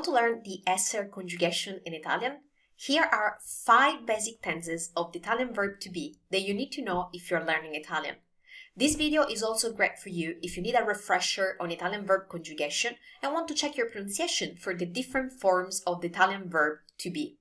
to learn the essere conjugation in Italian? Here are 5 basic tenses of the Italian verb to be that you need to know if you're learning Italian. This video is also great for you if you need a refresher on Italian verb conjugation and want to check your pronunciation for the different forms of the Italian verb to be.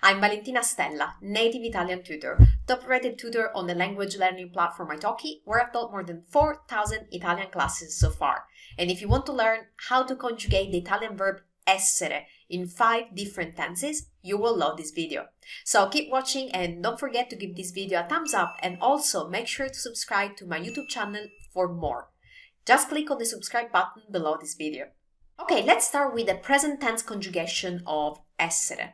I'm Valentina Stella, native Italian tutor, top-rated tutor on the language learning platform 𝗘𝗏𝗏𝗏, where I've taught more than 4,000 Italian classes so far. And if you want to learn how to conjugate the Italian verb essere in 5 different tenses, you will love this video. So keep watching and don't forget to give this video a thumbs up and also make sure to subscribe to my YouTube channel for more. Just click on the subscribe button below this video. Okay, let's start with the present tense conjugation of essere.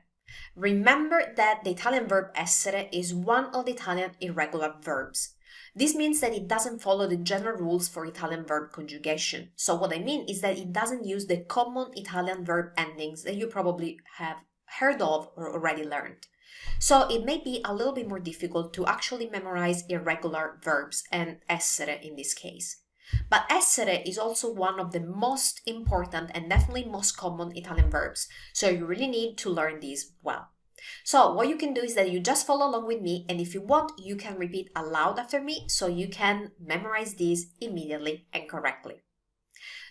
Remember that the Italian verb essere is one of the Italian irregular verbs. This means that it doesn't follow the general rules for Italian verb conjugation. So what I mean is that it doesn't use the common Italian verb endings that you probably have heard of or already learned. So it may be a little bit more difficult to actually memorize irregular verbs, and essere in this case. But essere is also one of the most important and definitely most common Italian verbs, so you really need to learn these well. So what you can do is that you just follow along with me, and if you want, you can repeat aloud after me so you can memorize these immediately and correctly.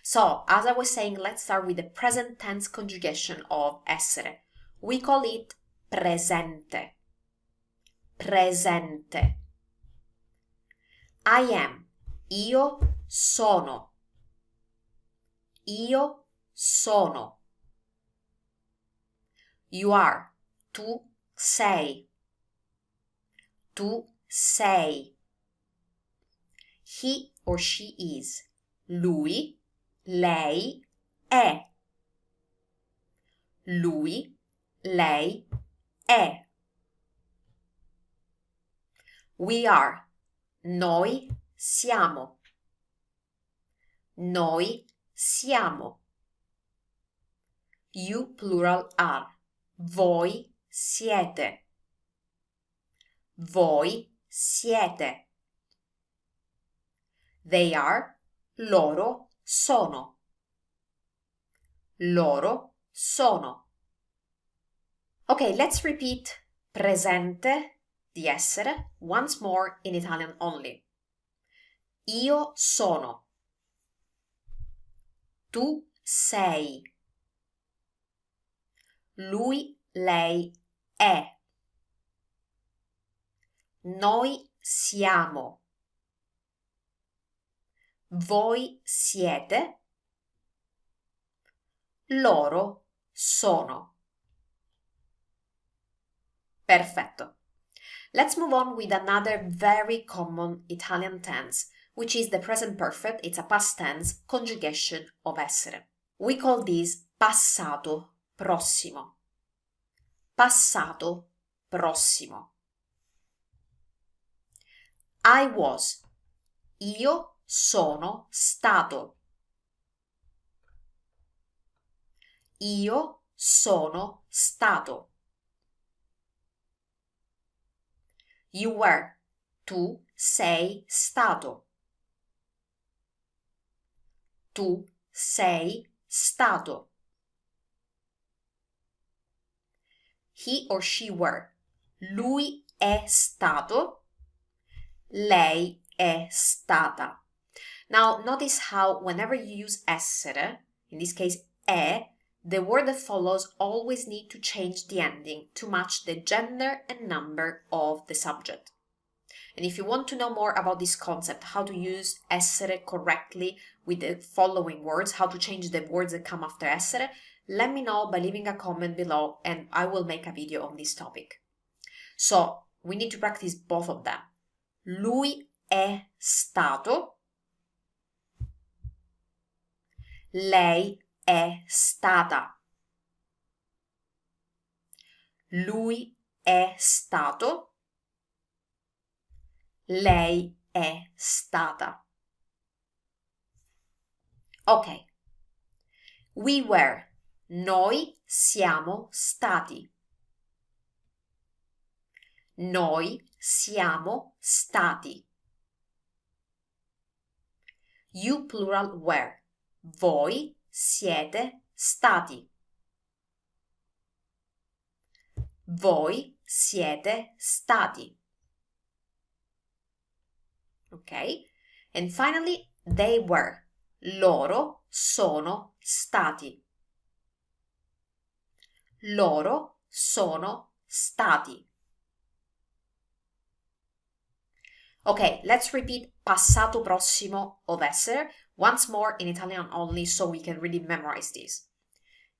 So, as I was saying, let's start with the present tense conjugation of essere. We call it presente. Presente. I am. Io sono. Io sono. You are. Tu sei. Tu sei. He or she is. Lui, lei è. Lui, lei è. We are. Noi siamo. Noi siamo. You plural are. Voi siete. Voi siete. They are. Loro sono. Loro sono. Okay, let's repeat presente, di essere, once more in Italian only. Io sono. Tu sei. Lui, lei è. Noi siamo. Voi siete. Loro sono. Perfetto. Let's move on with another very common Italian tense, which is the present perfect, it's a past tense, conjugation of essere. We call this passato prossimo. Passato prossimo. I was. Io sono stato. Io sono stato. You were. Tu sei stato. Tu sei stato. He or she were. Lui è stato. Lei è stata. Now, notice how whenever you use essere, in this case è, the word that follows always need to change the ending to match the gender and number of the subject. And if you want to know more about this concept, how to use essere correctly with the following words, how to change the words that come after essere, let me know by leaving a comment below and I will make a video on this topic. So, we need to practice both of them. Lui è stato. Lei è stata. Lui è stato. Lei è stata. Ok. We were. Noi siamo stati. Noi siamo stati. You plural were. Voi siete stati. Voi siete stati. Ok? And finally, they were. Loro sono stati. Loro sono stati. Okay, let's repeat passato prossimo of essere once more in Italian only so we can really memorize this.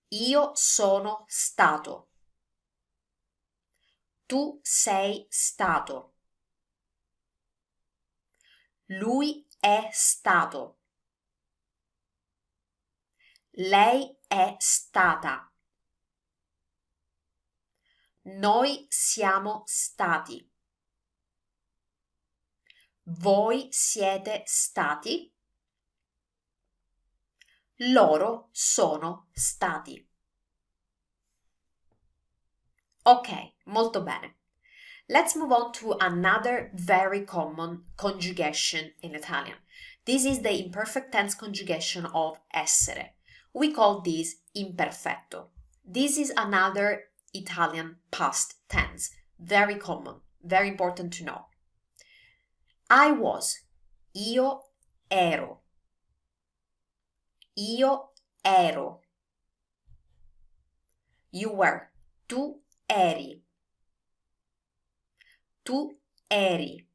Io sono stato. Tu sei stato. Lui è stato. Lei è stata. Noi siamo stati. Voi siete stati. Loro sono stati. Ok, molto bene. Let's move on to another very common conjugation in Italian. This is the imperfect tense conjugation of essere. We call this imperfecto. This is another Italian past tense. Very common, very important to know. I was. Io ero. Io ero. You were. Tu eri. Tu eri.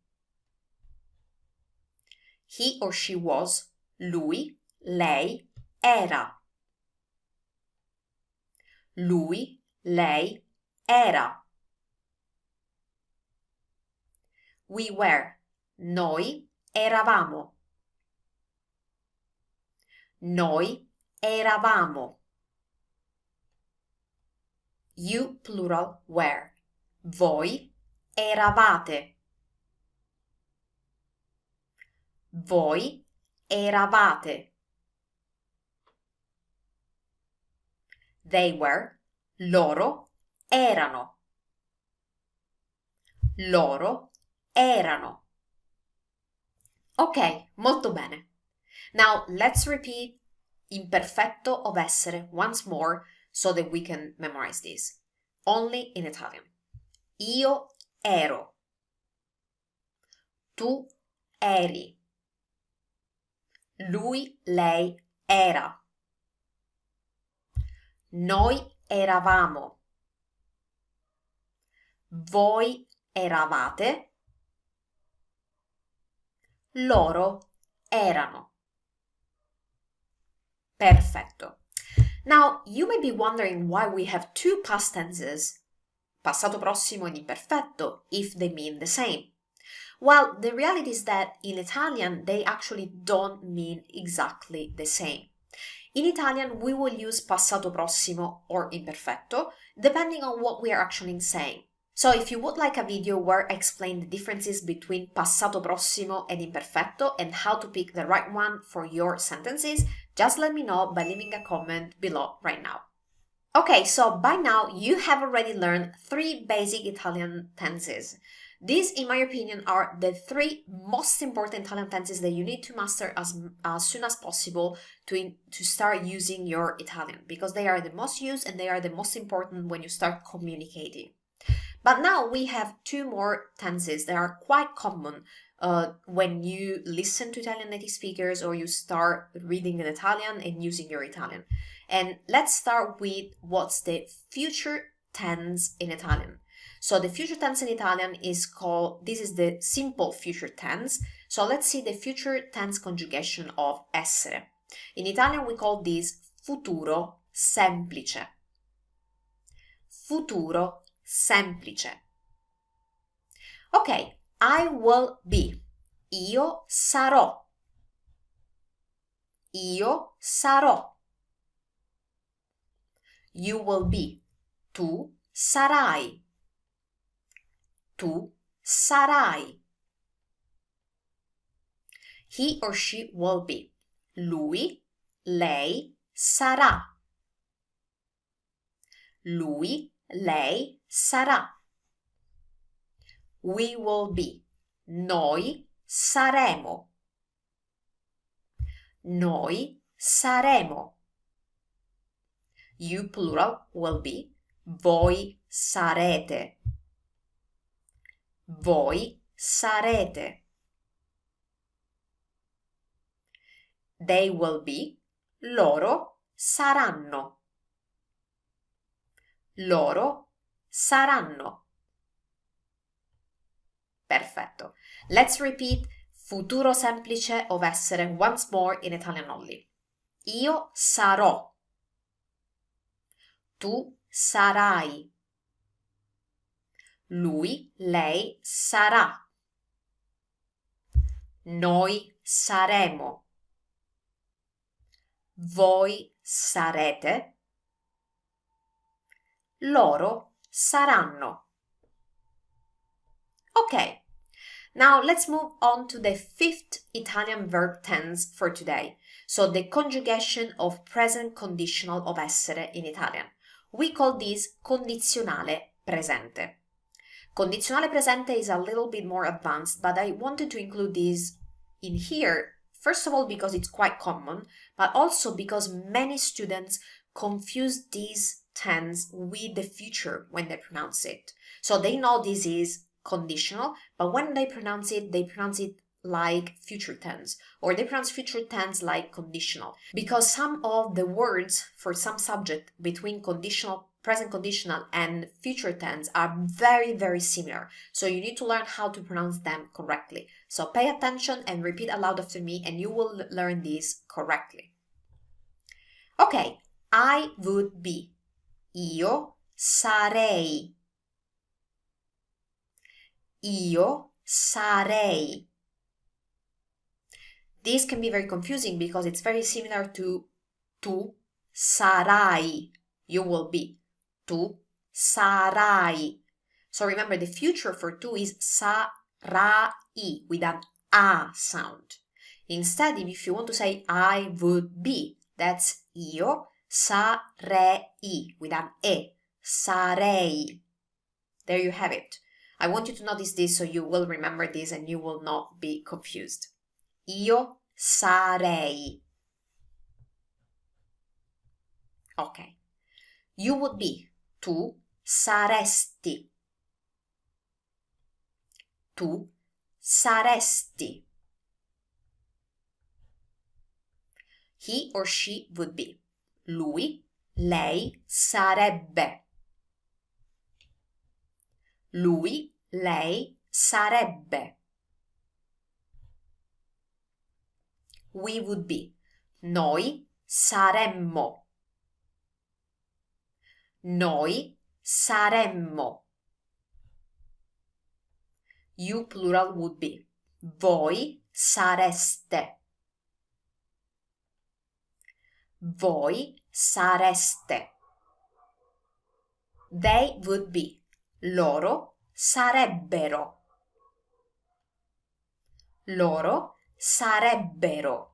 He or she was. Lui, lei, era. Lui, lei, era. We were. Noi eravamo. Noi eravamo. You plural were. Voi eravate. Voi eravate. They were. Loro erano. Loro erano. Ok, molto bene. Now let's repeat imperfecto of essere once more so that we can memorize this. Only in Italian. Io ero. Tu eri. Lui, lei era. Noi eravamo. Voi eravate. Loro erano. Perfetto. Now, you may be wondering why we have two past tenses, passato prossimo and imperfetto, if they mean the same. Well, the reality is that in Italian, they actually don't mean exactly the same. In Italian, we will use passato prossimo or imperfetto, depending on what we are actually saying. So if you would like a video where I explain the differences between passato prossimo and imperfetto and how to pick the right one for your sentences, just let me know by leaving a comment below right now. Okay, so by now you have already learned 3 basic Italian tenses. These, in my opinion, are the 3 most important Italian tenses that you need to master as soon as possible to start using your Italian, because they are the most used and they are the most important when you start communicating. But now we have 2 more tenses that are quite common when you listen to Italian native speakers or you start reading in Italian and using your Italian. And let's start with what's the future tense in Italian. So the future tense in Italian is called, this is the simple future tense. So let's see the future tense conjugation of essere. In Italian we call this futuro semplice. Futuro semplice. Ok, I will be. Io sarò. Io sarò. You will be. Tu sarai. Tu sarai. He or she will be. Lui, lei sarà. Lui, lei sarà. We will be. Noi saremo. Noi saremo. You plural will be. Voi sarete. Voi sarete. They will be. Loro saranno. Loro saranno. Perfetto. Let's repeat futuro semplice of essere once more in Italian only. Io sarò. Tu sarai. Lui, lei sarà. Noi saremo. Voi sarete. Loro saranno. Okay, now let's move on to the fifth Italian verb tense for today. So the conjugation of present conditional of essere in Italian. We call this condizionale presente. Condizionale presente is a little bit more advanced, but I wanted to include this in here, first of all because it's quite common, but also because many students confuse this tense with the future when they pronounce it. So they know this is conditional, but when they pronounce it like future tense, or they pronounce future tense like conditional, because some of the words for some subject between conditional, present conditional and future tense are very, very similar. So you need to learn how to pronounce them correctly. So pay attention and repeat aloud after me and you will learn this correctly. Okay, I would be. Io sarei. Io sarei. This can be very confusing because it's very similar to tu sarai. You will be. Tu sarai. So remember, the future for tu is sarai with an a sound. Instead, if you want to say I would be, that's io sarei with an e. Sarei. There you have it. I want you to notice this so you will remember this and you will not be confused. Io sarei. Okay. You would be. Tu saresti. Tu saresti. He or she would be. Lui, lei sarebbe. Lui, lei sarebbe. We would be. Noi saremmo. Noi saremmo. You plural would be. Voi sareste. Voi sareste. They would be. Loro sarebbero. Loro sarebbero.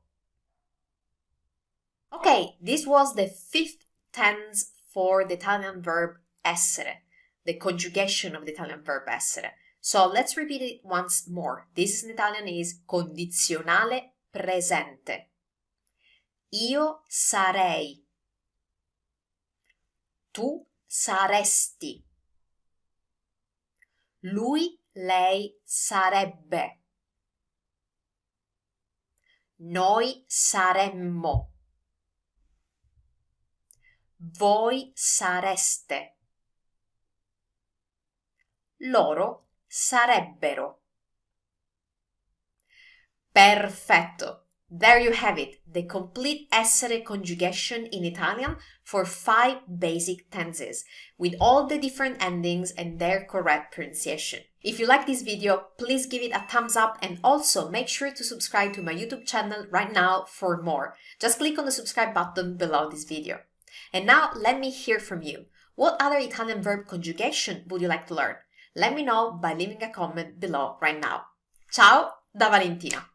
Okay, this was the fifth tense for the Italian verb essere, the conjugation of the Italian verb essere. So let's repeat it once more. This in Italian is condizionale presente. Io sarei. Tu saresti. Lui, lei sarebbe. Noi saremmo. Voi sareste. Loro sarebbero. Perfetto! There you have it, the complete essere conjugation in Italian for 5 basic tenses, with all the different endings and their correct pronunciation. If you like this video, please give it a thumbs up and also make sure to subscribe to my YouTube channel right now for more. Just click on the subscribe button below this video. And now let me hear from you. What other Italian verb conjugation would you like to learn? Let me know by leaving a comment below right now. Ciao da Valentina!